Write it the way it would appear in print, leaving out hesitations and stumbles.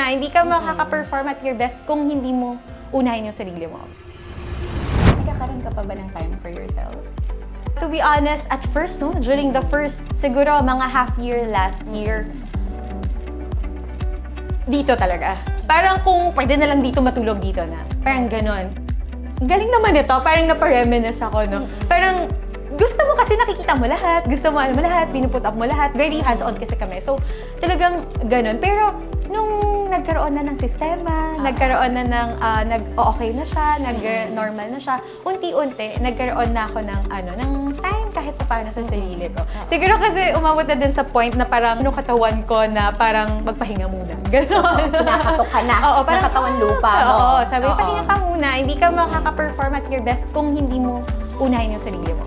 muna. Hindi ka makaka-perform at your best kung hindi mo unahin yung sarili mo. Nagkakaroon ka pa ba ng time for yourself? To be honest, at first, no, during the first, siguro mga half year last year, dito talaga. Parang kung pwede na lang dito, matulog dito na. Parang ganon. Galing naman ito, parang napareminisce ako, no? Parang gusto mo kasi nakikita mo lahat, gusto mo alam mo lahat, pinuput up mo lahat. Very hands-on kasi kami. So, talagang ganon. Pero, nung nagkaroon na ng sistema, nagkaroon na ng, nag-okay na siya, nag-normal na siya, unti-unti, nagkaroon na ako ng, ng time kahit paano sa sarili ko. Siguro kasi umabot na din sa point na parang yung katawan ko na parang magpahinga muna. Ganon. Kinakatok ka na. Oo, parang katawan lupa mo. Oo, sabi, pahinga ka muna. Hindi ka makaka-perform at your best kung hindi mo unahin yung sarili mo.